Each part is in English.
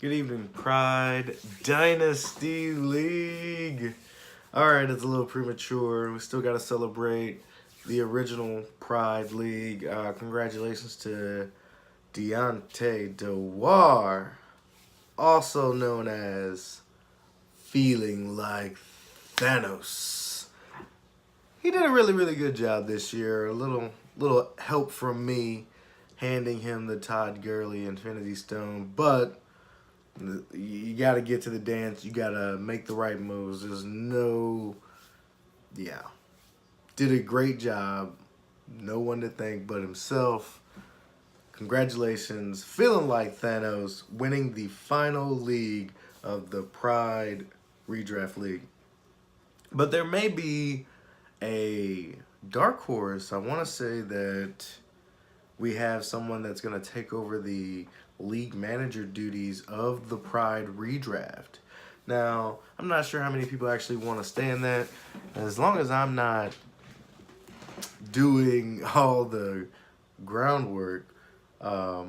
Good evening, Pride Dynasty League. All right, it's a little premature. We still got to celebrate the original Pride League. Congratulations to Deontay Dewar, also known as Feeling Like Thanos. He did a really good job this year. A little help from me handing him the Todd Gurley Infinity Stone, but you got to get to the dance. You got to make the right moves. Did a great job. No one to thank but himself. Congratulations. Feeling like Thanos, winning the final league of the Pride Redraft League. But there may be a dark horse. I want to say that we have someone that's going to take over the league manager duties of the Pride Redraft. Now, I'm not sure how many people actually want to stay in that. As long as I'm not doing all the groundwork, I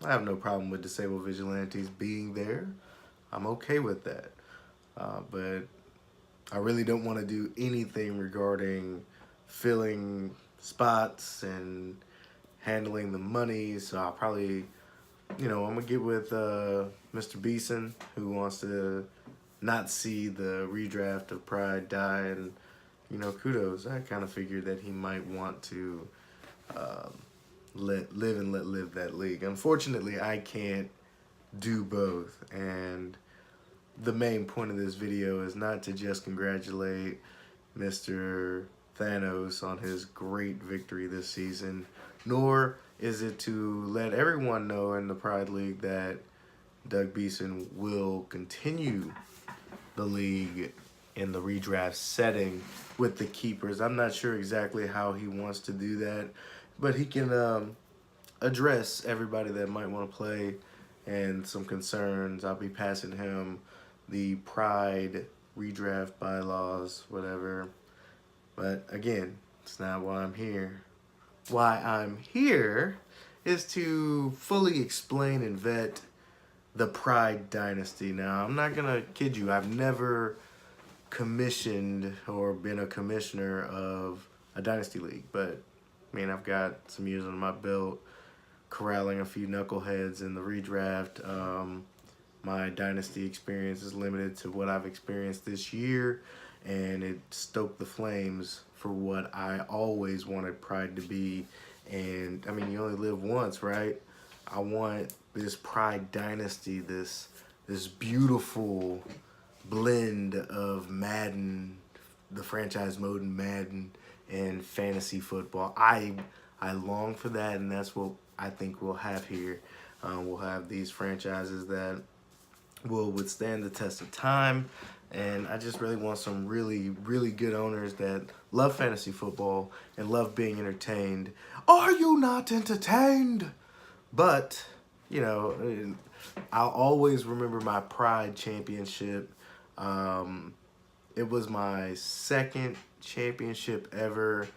have no problem with disabled vigilantes being there. I'm okay with that. But I really don't want to do anything regarding filling spots and handling the money, so I'll probably, I'm gonna get with Mr. Beeson, who wants to not see the redraft of Pride die, and kudos. I kind of figured that he might want to let live that league. Unfortunately, I can't do both, and the main point of this video is not to just congratulate Mr. Thanos on his great victory this season, nor is it to let everyone know in the Pride League that Doug Beeson will continue the league in the redraft setting with the keepers. I'm not sure exactly how he wants to do that, but he can address everybody that might want to play and some concerns. I'll be passing him the Pride redraft bylaws, whatever. But again, it's not why I'm here. Why I'm here is to fully explain and vet the Pride Dynasty. Now, I'm not gonna kid you, I've never commissioned or been a commissioner of a Dynasty League, but I've got some years under my belt corralling a few knuckleheads in the redraft. My Dynasty experience is limited to what I've experienced this year, and it stoked the flames for what I always wanted Pride to be. And you only live once, right? I want this Pride Dynasty, this beautiful blend of Madden, the franchise mode in Madden, and fantasy football. I long for that, and that's what I think we'll have here. We'll have these franchises that will withstand the test of time, and I just really want some really good owners that love fantasy football and love being entertained. Are you not entertained? But I'll always remember my Pride championship. It was my second championship ever,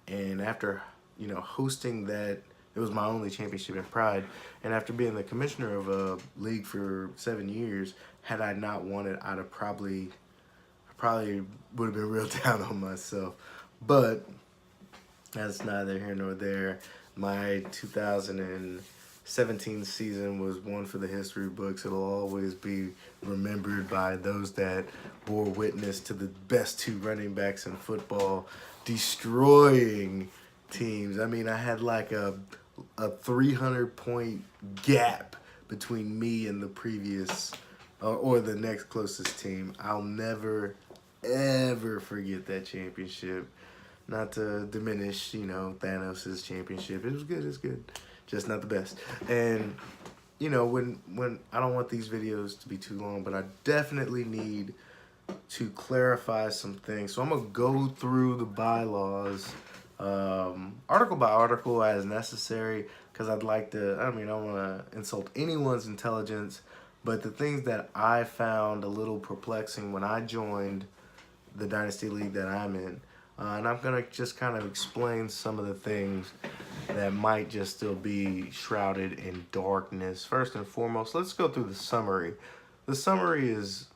and after hosting that, it was my only championship in Pride. And after being the commissioner of a league for 7 years, had I not won it, I probably would have been real down on myself. But that's neither here nor there. My 2017 season was one for the history books. It'll always be remembered by those that bore witness to the best two running backs in football, destroying teams. I had like a 300-point gap between me and the previous or the next closest team. I'll never ever forget that championship. Not to diminish, Thanos' championship. It was good, it's good. Just not the best. And when I don't want these videos to be too long, but I definitely need to clarify some things. So I'm gonna go through the bylaws article by article as necessary, because I'd like to, I don't want to insult anyone's intelligence, but the things that I found a little perplexing when I joined the Dynasty League that I'm in, And I'm going to just kind of explain some of the things that might just still be shrouded in darkness. First and foremost, let's go through the summary. The summary is,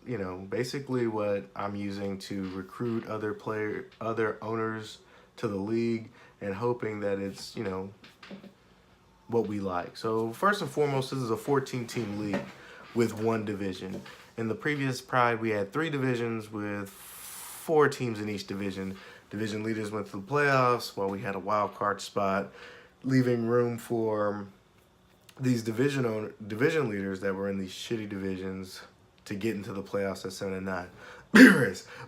basically what I'm using to recruit other owners to the league and hoping that it's, what we like. So first and foremost, this is a 14-team league with one division. In the previous Pride, we had 3 divisions with 4 teams in each division. Division leaders went to the playoffs while we had a wild card spot, leaving room for these division leaders that were in these shitty divisions to get into the playoffs at 7-9.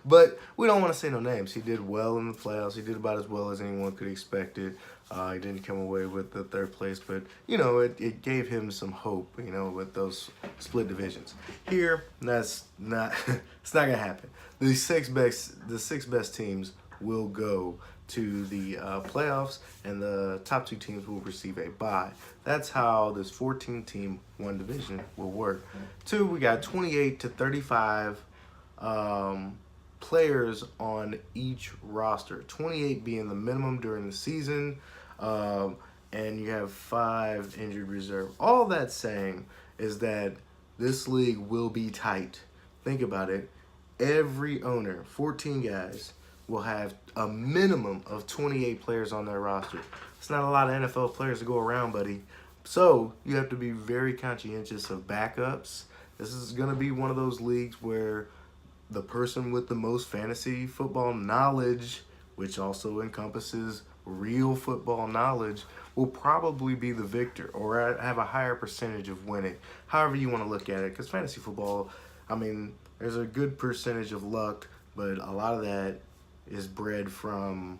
But we don't want to say no names. He did well in the playoffs. He did about as well as anyone could expect it. He didn't come away with the 3rd place, but it gave him some hope, with those split divisions. Here, that's not it's not gonna happen. The 6 best teams will go to the playoffs, and the top 2 teams will receive a bye. That's how this 14-team one division will work. 2, we got 28 to 35 players on each roster, 28 being the minimum during the season, and you have 5 injured reserve. All that's saying is that this league will be tight. Think about it. Every owner, 14 guys, will have a minimum of 28 players on their roster. It's not a lot of NFL players to go around, buddy. So you have to be very conscientious of backups. This is going to be one of those leagues where the person with the most fantasy football knowledge, which also encompasses real football knowledge, will probably be the victor or have a higher percentage of winning. However you want to look at it, because fantasy football, there's a good percentage of luck, but a lot of that is bred from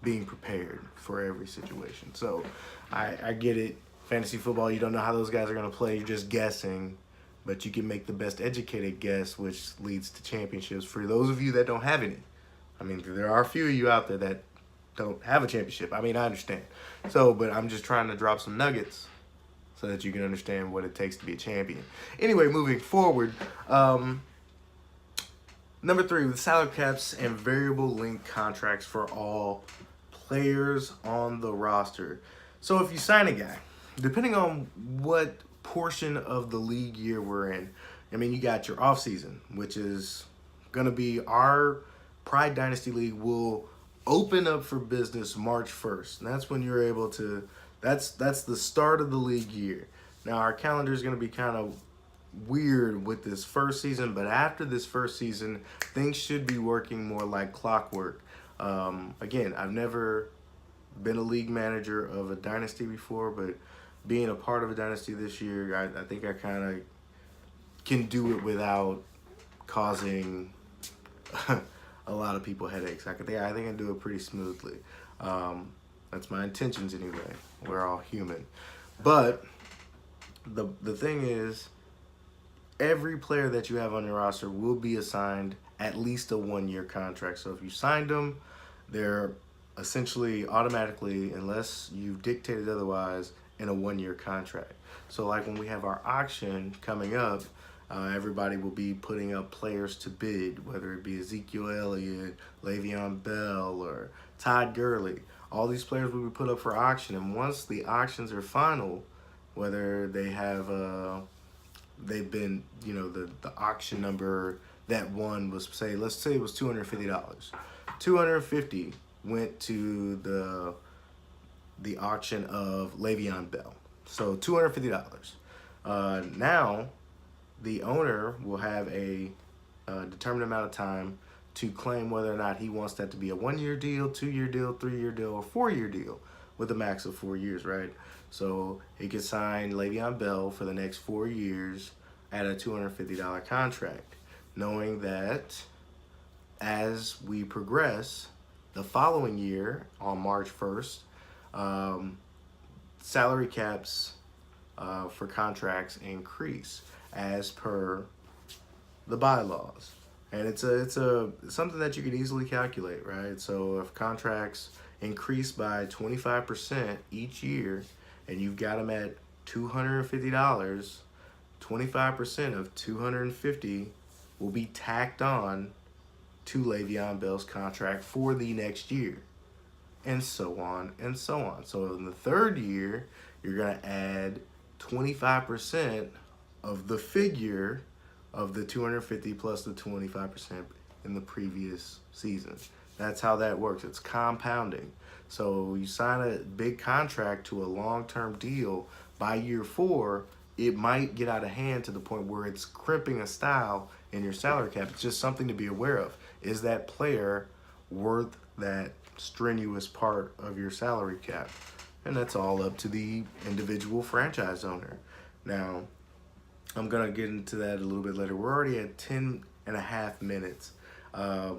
being prepared for every situation. So I get it. Fantasy football, you don't know how those guys are going to play. You're just guessing, but you can make the best educated guess, which leads to championships for those of you that don't have any. There are a few of you out there that don't have a championship. I understand. But I'm just trying to drop some nuggets so that you can understand what it takes to be a champion. Anyway, moving forward, number 3, with salary caps and variable length contracts for all players on the roster. So if you sign a guy, depending on what portion of the league year we're in, you got your off season, which is going to be our Pride Dynasty League will open up for business March 1st. And that's when you're able to, that's the start of the league year. Now our calendar is going to be kind of weird with this first season, but after this first season, things should be working more like clockwork. Again, I've never been a league manager of a dynasty before, but being a part of a dynasty this year, I think I kind of can do it without causing a lot of people headaches. I think I can do it pretty smoothly. That's my intentions anyway. We're all human. But the thing is, every player that you have on your roster will be assigned at least a 1-year contract. So if you signed them, they're essentially automatically, unless you've dictated otherwise, in a 1-year contract. So like when we have our auction coming up, everybody will be putting up players to bid, whether it be Ezekiel Elliott, Le'Veon Bell, or Todd Gurley. All these players will be put up for auction, and once the auctions are final, whether they have they've been, the auction number that won was, let's say it was $250. $250 went to the auction of Le'Veon Bell. So $250. Now the owner will have a determined amount of time to claim whether or not he wants that to be a 1-year deal, 2-year deal, 3-year deal, or 4-year deal with a max of 4 years, right? So he could sign Le'Veon Bell for the next 4 years at a $250 contract, knowing that as we progress, the following year on March 1st, salary caps for contracts increase as per the bylaws. And it's something that you can easily calculate, right? So if contracts increase by 25% each year and you've got them at $250, 25% of $250 will be tacked on to Le'Veon Bell's contract for the next year, and so on and so on. So in the third year, you're going to add 25% of the figure of the 250 plus the 25% in the previous season. That's how that works. It's compounding. So you sign a big contract to a long-term deal. By year 4, it might get out of hand to the point where it's crimping a style in your salary cap. It's just something to be aware of. Is that player worth that strenuous part of your salary cap? And that's all up to the individual franchise owner. Now, I'm going to get into that a little bit later. We're already at 10 and a half minutes. I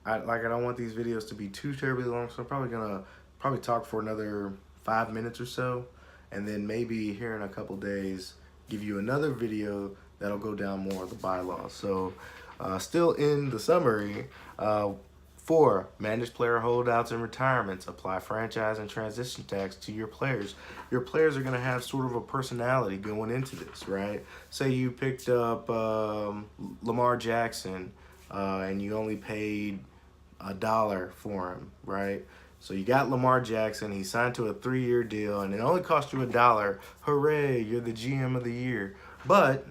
don't want these videos to be too terribly long, so I'm probably going to talk for another 5 minutes or so, and then maybe here in a couple days give you another video that'll go down more of the bylaws. So still in the summary, 4, manage player holdouts and retirements. Apply franchise and transition tax to your players. Your players are going to have sort of a personality going into this, right? Say you picked up Lamar Jackson and you only paid $1 for him, right? So you got Lamar Jackson. He signed to a 3-year deal, and it only cost you $1. Hooray, you're the GM of the year. But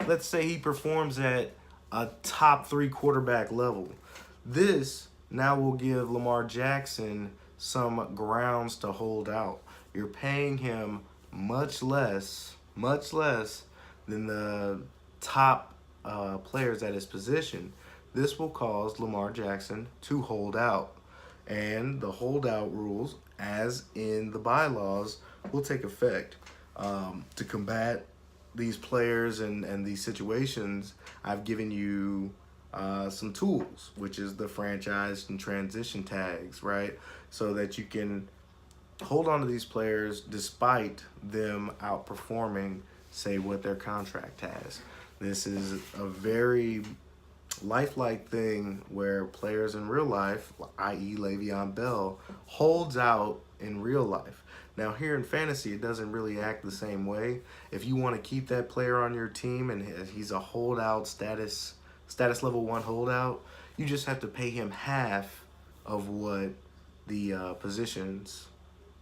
let's say he performs at a top 3 quarterback level. This now will give Lamar Jackson some grounds to hold out. You're paying him much less than the top players at his position. This will cause Lamar Jackson to hold out. And the holdout rules, as in the bylaws, will take effect. To combat these players and these situations, I've given you some tools, which is the franchise and transition tags, right? So that you can hold on to these players despite them outperforming, say, what their contract has. This is a very lifelike thing where players in real life, i.e. Le'Veon Bell, holds out in real life. Now here in fantasy, it doesn't really act the same way. If you want to keep that player on your team and he's a holdout status level 1 holdout, you just have to pay him half of what the positions,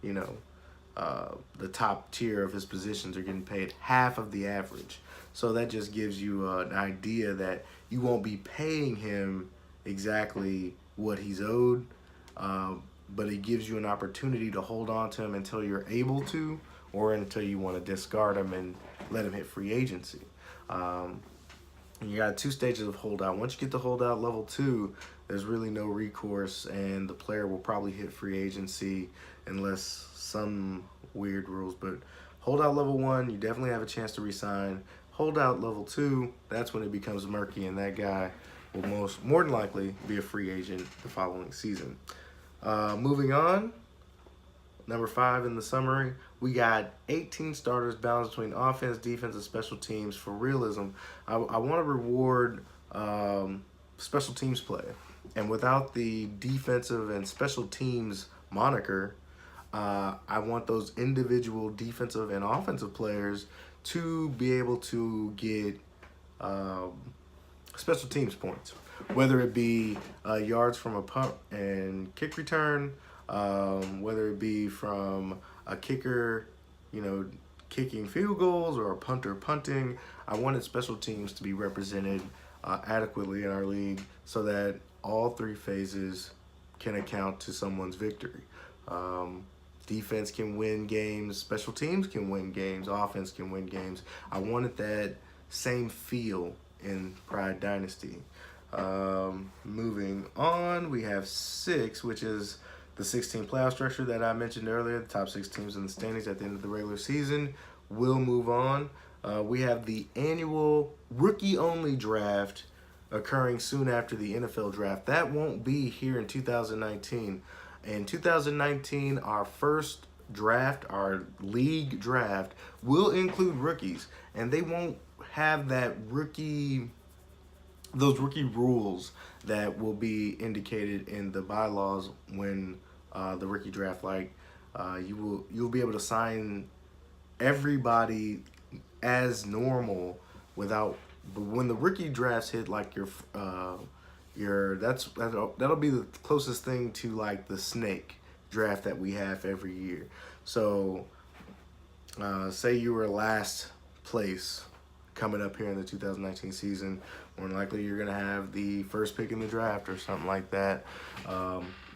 the top tier of his positions are getting paid, half of the average. So that just gives you an idea that you won't be paying him exactly what he's owed, but it gives you an opportunity to hold on to him until you're able to, or until you want to discard him and let him hit free agency. And you got 2 stages of holdout. Once you get to holdout level 2, there's really no recourse, and the player will probably hit free agency unless some weird rules. But holdout level 1, you definitely have a chance to resign. Holdout level 2, that's when it becomes murky, and that guy will more than likely be a free agent the following season. Moving on, number 5 in the summary, we got 18 starters balanced between offense, defense, and special teams. For realism, I want to reward special teams play, and without the defensive and special teams moniker, I want those individual defensive and offensive players to be able to get special teams points, whether it be yards from a punt and kick return, whether it be from a kicker, kicking field goals, or a punter punting. I wanted special teams to be represented adequately in our league so that all 3 phases can account to someone's victory. Defense can win games, special teams can win games, offense can win games. I wanted that same feel in Pride Dynasty. Moving on, we have 6, which is the 16 playoff structure that I mentioned earlier. The top 6 teams in the standings at the end of the regular season will move on. We have the annual rookie-only draft occurring soon after the NFL draft. That won't be here in 2019. In 2019, our first draft, our league draft, will include rookies, and they won't have those rookie rules that will be indicated in the bylaws when the rookie draft. You'll be able to sign everybody as normal but when the rookie drafts hit, like your that'll be the closest thing to like the snake draft that we have every year. So say you were last place coming up here in the 2019 season, more than likely you're going to have the first pick in the draft or something like that.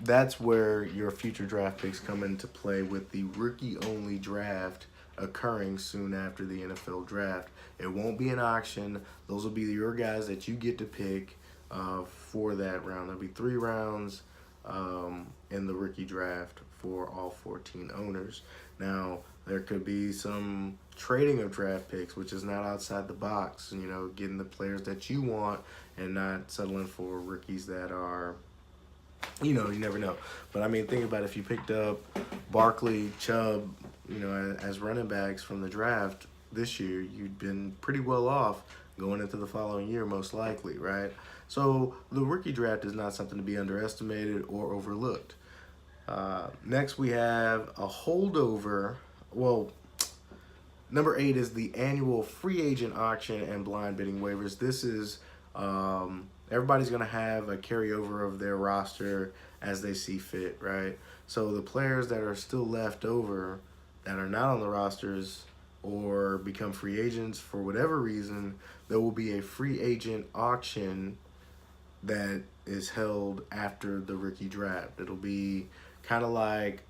That's where your future draft picks come into play, with the rookie-only draft occurring soon after the NFL draft. It won't be an auction. Those will be your guys that you get to pick for that round. There'll be 3 rounds in the rookie draft for all 14 owners. Now, there could be some trading of draft picks, which is not outside the box, you know, getting the players that you want and not settling for rookies that are, you know, you never know. But I mean, think about if you picked up Barkley, Chubb, you know, as running backs from the draft this year, you'd been pretty well off going into the following year, most likely, right? So the rookie draft is not something to be underestimated or overlooked. Next, we have a holdover. Well, number 8 is the annual free agent auction and blind bidding waivers. This is everybody's going to have a carryover of their roster as they see fit, right? So the players that are still left over that are not on the rosters or become free agents for whatever reason, there will be a free agent auction that is held after the rookie draft. It'll be kind of like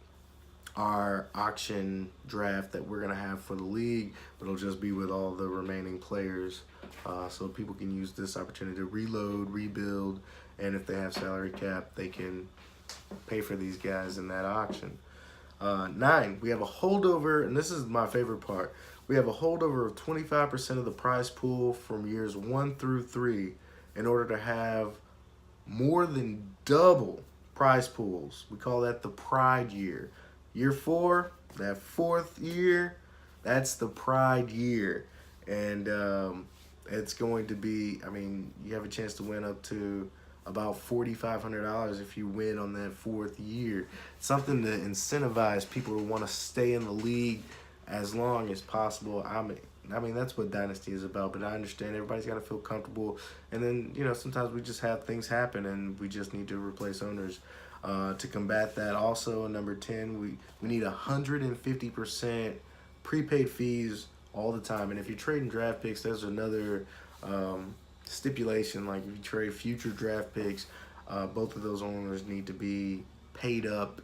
our auction draft that we're going to have for the league, but it'll just be with all the remaining players, so people can use this opportunity to reload, rebuild, and if they have salary cap, they can pay for these guys in that auction. 9, we have a holdover, and this is my favorite part. We have a holdover of 25% of the prize pool from years 1 through 3 in order to have more than double prize pools. We call that the Pride year. Year 4, that 4th year, that's the Pride year. And it's going to be, I mean, you have a chance to win up to about $4,500 if you win on that 4th year. Something to incentivize people to want to stay in the league as long as possible. I mean, that's what Dynasty is about, but I understand everybody's got to feel comfortable. And then, you know, sometimes we just have things happen and we just need to replace owners. To combat that, also, number 10, we need 150% prepaid fees all the time. And if you're trading draft picks, there's another stipulation. Like if you trade future draft picks, both of those owners need to be paid up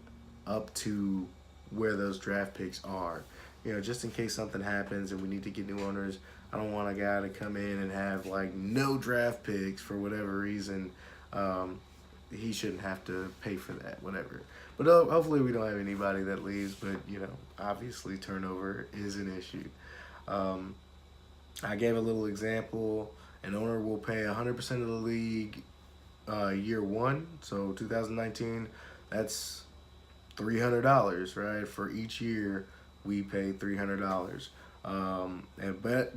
to where those draft picks are. You know, just in case something happens and we need to get new owners. I don't want a guy to come in and have like no draft picks for whatever reason. He shouldn't have to pay for that, whatever. But hopefully we don't have anybody that leaves, but, you know, obviously turnover is an issue. I gave a little example. An owner will pay 100% of the league year 1, so 2019, that's $300, right? For each year, we pay $300.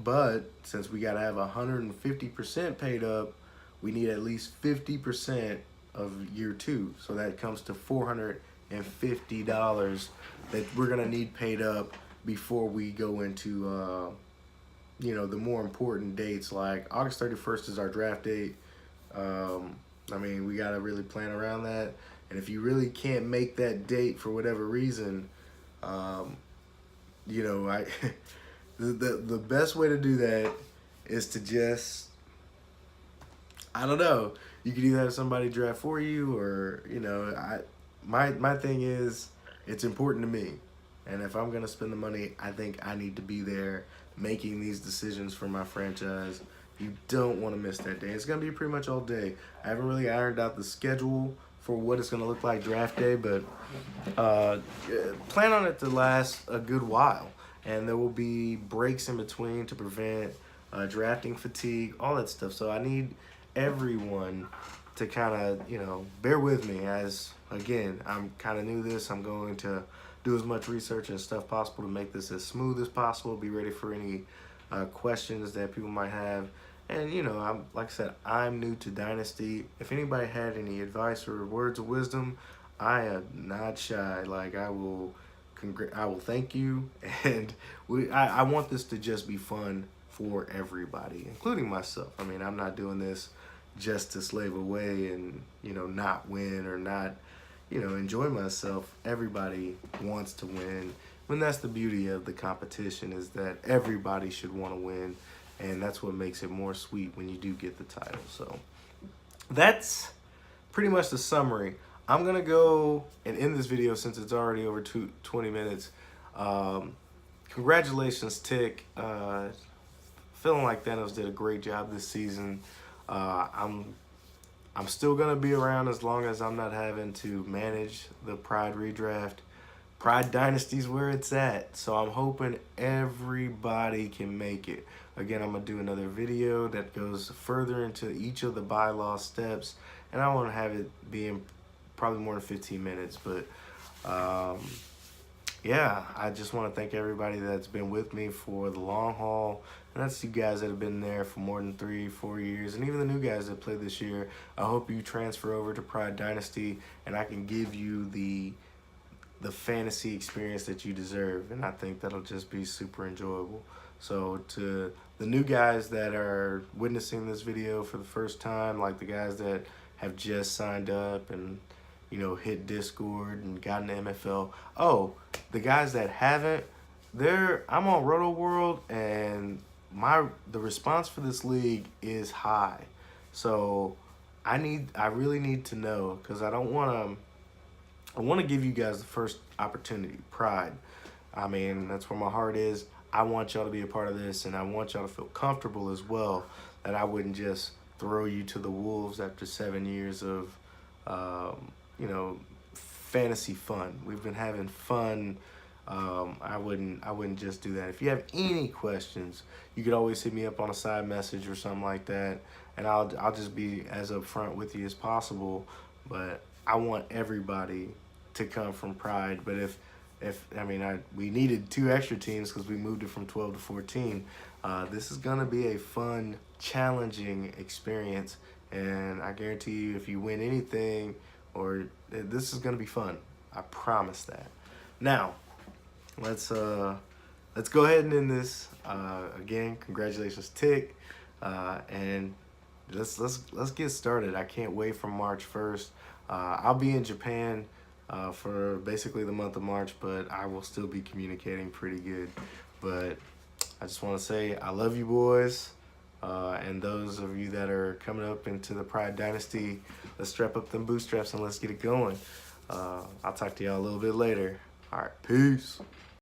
But since we got to have 150% paid up, we need at least 50% of year 2, so that comes to $450 that we're gonna need paid up before we go into you know, the more important dates. Like August 31st is our draft date. I mean, we gotta really plan around that, and if you really can't make that date for whatever reason, you know, the best way to do that is to just, I don't know. You could either have somebody draft for you, or, you know, my thing is, it's important to me. And if I'm going to spend the money, I think I need to be there making these decisions for my franchise. You don't want to miss that day. It's going to be pretty much all day. I haven't really ironed out the schedule for what it's going to look like draft day, but plan on it to last a good while. And there will be breaks in between to prevent drafting fatigue, all that stuff. So I need everyone to kind of, you know, bear with me as, again, I'm kind of new to this. I'm going to do as much research and stuff possible to make this as smooth as possible. Be ready for any questions that people might have. And, you know, like I said, I'm new to Dynasty. If anybody had any advice or words of wisdom, I am not shy. Like, I will thank you. And I want this to just be fun for everybody, including myself. I mean, I'm not doing this just to slave away and, you know, not win or not, you know, enjoy myself. Everybody wants to win. When that's the beauty of the competition, is that everybody should want to win, and that's what makes it more sweet when you do get the title. So that's pretty much the summary. I'm gonna go and end this video since it's already over 20 minutes. Congratulations, Tick. Feeling like Thanos did a great job this season. I'm still gonna be around as long as I'm not having to manage the Pride redraft. Pride Dynasty is where it's at, so I'm hoping everybody can make it. Again, I'm gonna do another video that goes further into each of the bylaw steps, and I want to have it being probably more than 15 minutes. But yeah, I just want to thank everybody that's been with me for the long haul, and that's you guys that have been there for more than 3-4 years, and even the new guys that played this year. I hope you transfer over to Pride Dynasty, and I can give you the fantasy experience that you deserve, and I think that'll just be super enjoyable. So to the new guys that are witnessing this video for the first time, like the guys that have just signed up and, you know, hit Discord and gotten the MFL. Oh, the guys that haven't, I'm on Roto World, and the response for this league is high. So I really need to know, because I want to give you guys the first opportunity. Pride. I mean, that's where my heart is. I want y'all to be a part of this, and I want y'all to feel comfortable as well, that I wouldn't just throw you to the wolves after 7 years of, you know, fantasy fun. We've been having fun. I wouldn't just do that. If you have any questions, you could always hit me up on a side message or something like that, and I'll just be as upfront with you as possible. But I want everybody to come from Pride. But we needed 2 extra teams because we moved it from 12 to 14. This is gonna be a fun, challenging experience, and I guarantee you, if you win anything, this is gonna be fun. I promise that. Now, let's go ahead and end this. Again, congratulations, Tick, and let's get started. I can't wait for March 1st. I'll be in Japan for basically the month of March, but I will still be communicating pretty good. But I just want to say I love you boys, and those of you that are coming up into the Pride Dynasty, let's strap up them bootstraps and let's get it going. I'll talk to y'all a little bit later. All right, peace.